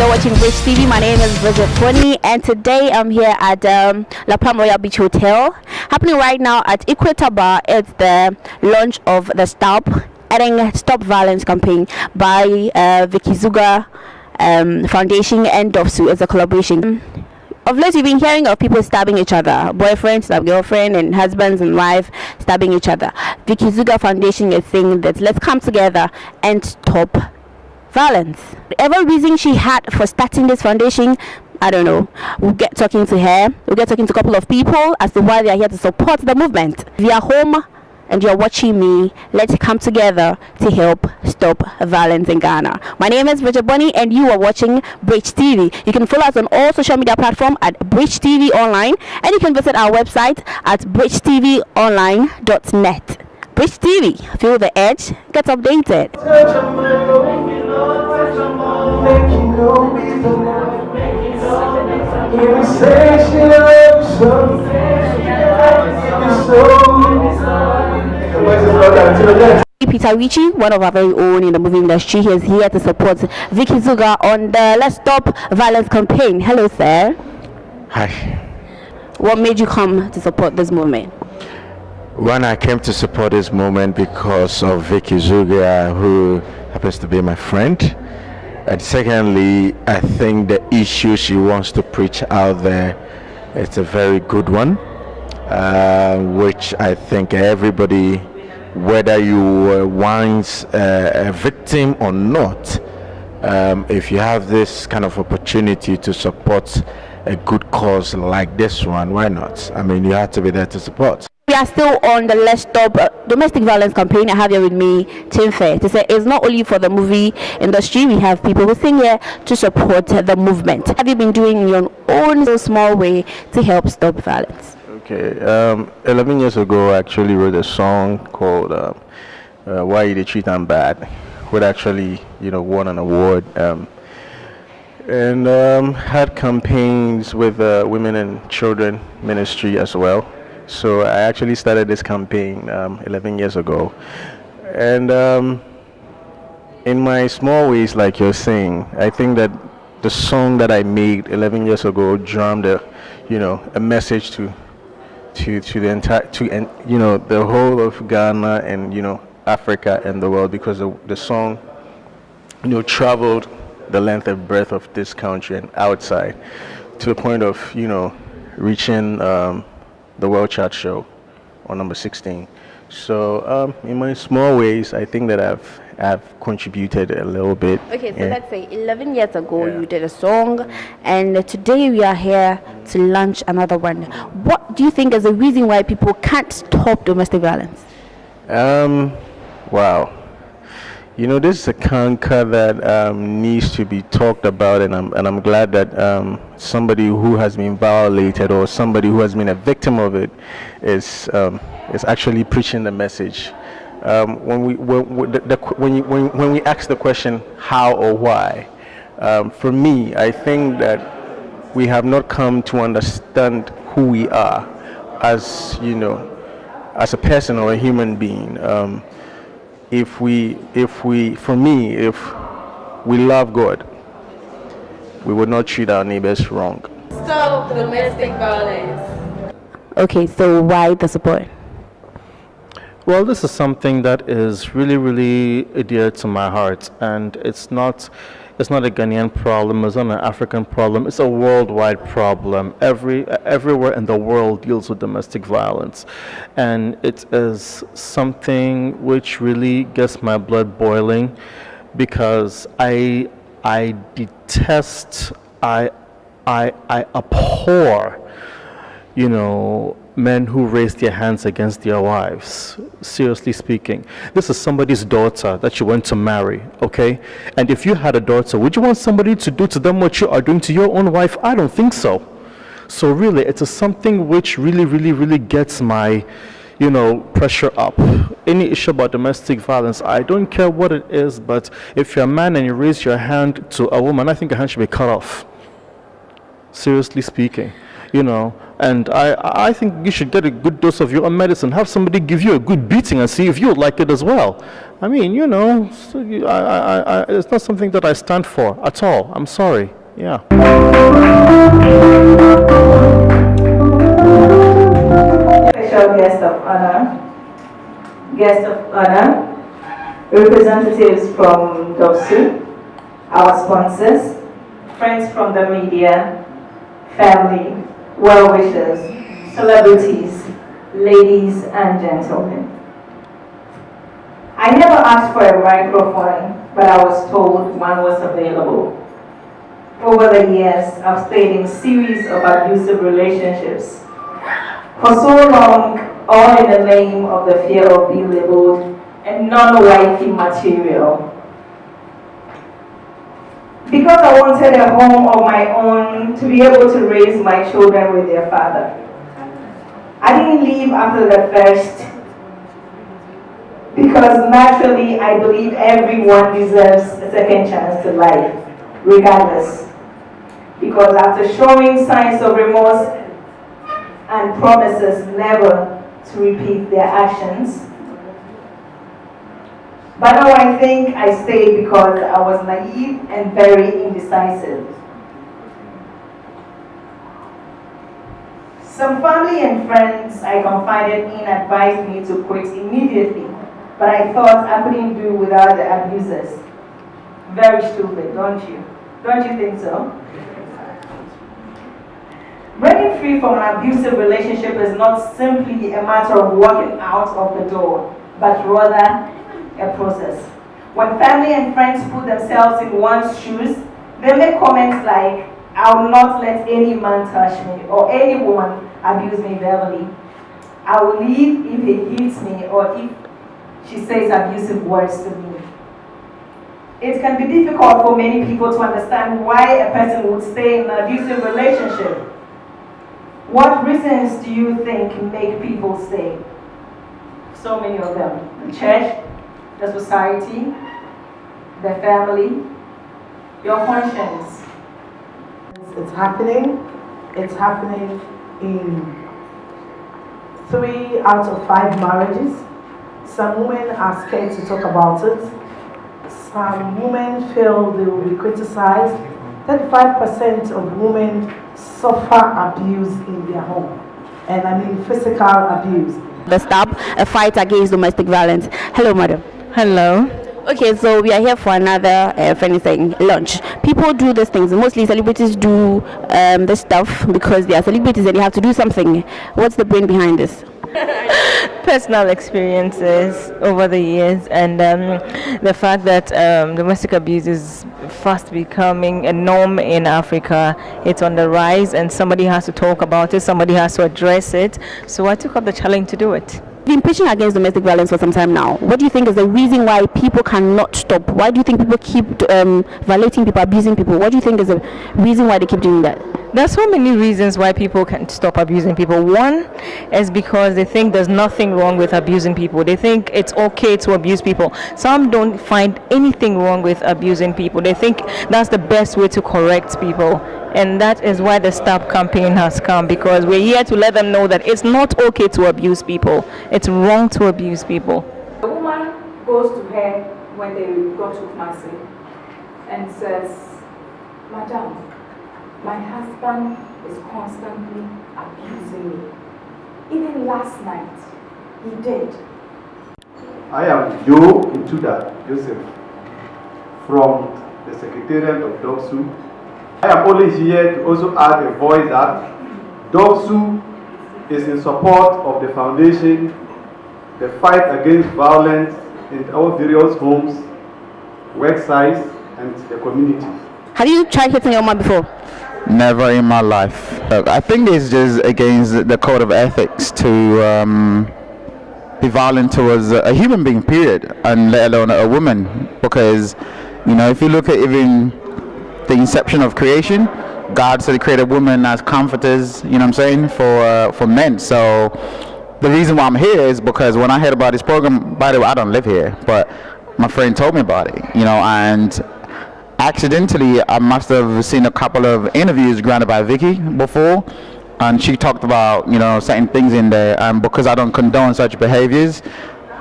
watching Bridge TV. My name is Vicky Zugah, and today I'm here at La Palm Royal Beach Hotel. Happening right now at Equator Bar. It's the launch of the Stop Violence campaign by Vicky Zugah Foundation and DOFSU as a collaboration. Of late, you've been hearing of people stabbing each other, boyfriend stab girlfriend, and husbands and wife stabbing each other. Vicky Zugah Foundation is saying that let's come together and stop violence. Whatever reason she had for starting this foundation, I don't know. We'll get talking to her. We'll get talking to a couple of people as to why they are here to support the movement. If you are home and you're watching me, let's come together to help stop violence in Ghana. My name is Vicky Zugah, and you are watching Bridge TV. You can follow us on all social media platforms at Bridge TV Online, and you can visit our website at bridgetvonline.net. Bridge TV, feel the edge, get updated. Peter Richie, one of our very own in the movie industry, he is here to support Vicky Zugah on the Let's Stop Violence campaign. Hello, sir. Hi. What made you come to support this movement? One, I came to support this movement because of Vicky Zugah, who happens to be my friend. And secondly, I think the issue she wants to preach out there, it's a very good one, which I think everybody, whether you were once a victim or not, if you have this kind of opportunity to support a good cause like this one, why not? I mean, you have to be there to support. We are still on the Let's Stop Domestic Violence campaign. I have here with me Tim Fair to say it's not only for the movie industry. We have people who sing here to support the movement. Have you been doing in your own small way to help stop violence? Okay, 11 years ago I actually wrote a song called Why You Dey Treat Am Bad, which actually won an award, and had campaigns with women and children ministry as well. So I actually started this campaign 11 years ago, and in my small ways, like you're saying, I think that the song that I made 11 years ago drummed a message to the entire the whole of Ghana and Africa and the world, because the song traveled the length and breadth of this country and outside, to the point of reaching the World Chart Show on number 16. So in my small ways, I think that I've contributed a little bit. Okay, so let's say 11 years ago you did a song, and today we are here to launch another one. What do you think is the reason why people can't stop domestic violence? Wow. This is a canker that needs to be talked about, and I'm glad that somebody who has been violated or somebody who has been a victim of it is actually preaching the message. When we ask the question how or why, for me, I think that we have not come to understand who we are as as a person or a human being. If we love God, we would not treat our neighbors wrong. Stop domestic violence. Okay, so why the support? Well, this is something that is really, really dear to my heart, and it's not a Ghanaian problem, it's not an African problem, it's a worldwide problem. Everywhere in the world deals with domestic violence, and it is something which really gets my blood boiling, because I detest, I abhor, men who raise their hands against their wives. Seriously speaking, this is somebody's daughter that you want to marry, okay? And if you had a daughter, would you want somebody to do to them what you are doing to your own wife? I don't think so. So really, it is something which really, really, really gets my pressure up. Any issue about domestic violence, I don't care what it is, but if you're a man and you raise your hand to a woman, I think your hand should be cut off. Seriously speaking. And I think you should get a good dose of your own medicine. Have somebody give you a good beating and see if you like it as well. I mean, it's not something that I stand for at all. I'm sorry. Yeah. Special guest of honor, representatives from DOSU, our sponsors, friends from the media, family, well-wishers, celebrities, ladies and gentlemen. I never asked for a microphone, but I was told one was available. Over the years, I've stayed in series of abusive relationships. For so long, all in the name of the fear of being labeled a non-wifey material. Because I wanted a home of my own to be able to raise my children with their father. I didn't leave after the first because naturally I believe everyone deserves a second chance to life, regardless. Because after showing signs of remorse and promises never to repeat their actions, but now I think I stayed because I was naive and very indecisive. Some family and friends I confided in advised me to quit immediately, but I thought I couldn't do without the abusers. Very stupid, don't you? Don't you think so? Breaking free from an abusive relationship is not simply a matter of walking out of the door, but rather a process. When family and friends put themselves in one's shoes, they make comments like, "I will not let any man touch me," or "any woman abuse me verbally. I will leave if he hits me or if she says abusive words to me." It can be difficult for many people to understand why a person would stay in an abusive relationship. What reasons do you think make people stay? So many of them. The church, the society, the family, your conscience. It's happening. It's happening in 3 out of 5 marriages. Some women are scared to talk about it. Some women feel they will be criticized. 35% of women suffer abuse in their home. And I mean physical abuse. The Stop, a fight against domestic violence. Hello, madam. Hello. Okay, so we are here for another, if anything, lunch. People do these things. Mostly celebrities do this stuff because they are celebrities and they have to do something. What's the brain behind this? Personal experiences over the years, and the fact that domestic abuse is fast becoming a norm in Africa. It's on the rise, and somebody has to talk about it, somebody has to address it. So I took up the challenge to do it. Been preaching against domestic violence for some time now. What do you think is the reason why people cannot stop? Why do you think people keep violating people, abusing people? What do you think is the reason why they keep doing that? There's so many reasons why people can't stop abusing people. One is because they think there's nothing wrong with abusing people. They think it's okay to abuse people. Some don't find anything wrong with abusing people. They think that's the best way to correct people. And that is why the Stop campaign has come, because we're here to let them know that it's not okay to abuse people. It's wrong to abuse people. The woman goes to her when they go to Kumasi and says, "Madam, my husband is constantly abusing me. Even last night, he did." I am Joe Intuda Joseph from the Secretariat of DOSU. I am only here to also add a voice that DOSU is in support of the foundation, the fight against violence in our various homes, work sites, and the community. Have you tried hitting your mom before? Never in my life. I think it's just against the code of ethics to be violent towards a human being, period, and let alone a woman. Because, you know, if you look at even the inception of creation, God said he created women as comforters, you know what I'm saying, for men. So the reason why I'm here is because when I heard about this program, by the way, I don't live here, but my friend told me about it, you know, and accidentally I must have seen a couple of interviews granted by Vicky before, and she talked about, you know, certain things in there, and because I don't condone such behaviors,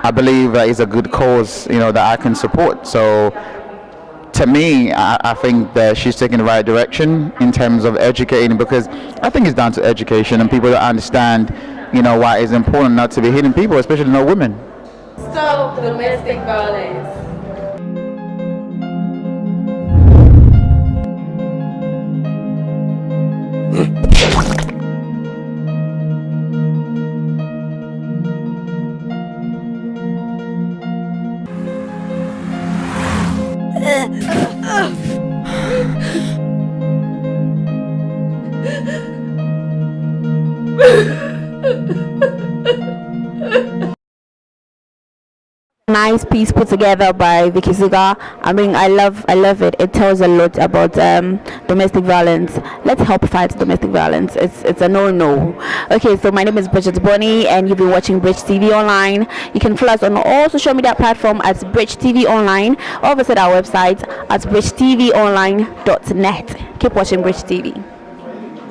I believe that it's a good cause, you know, that I can support. So to me, I think that she's taking the right direction in terms of educating, because I think it's down to education and people that understand, why it's important not to be hitting people, especially not women. Stop domestic violence. Nice piece put together by Vicky Zugah. I mean, I love it. It tells a lot about domestic violence. Let's help fight domestic violence. It's a no. Okay, so my name is Bridget Bonnie, and you've been watching Bridge TV Online. You can follow us on all social media platforms at Bridge TV Online, or visit our website at bridgetvonline.net. Keep watching Bridge TV.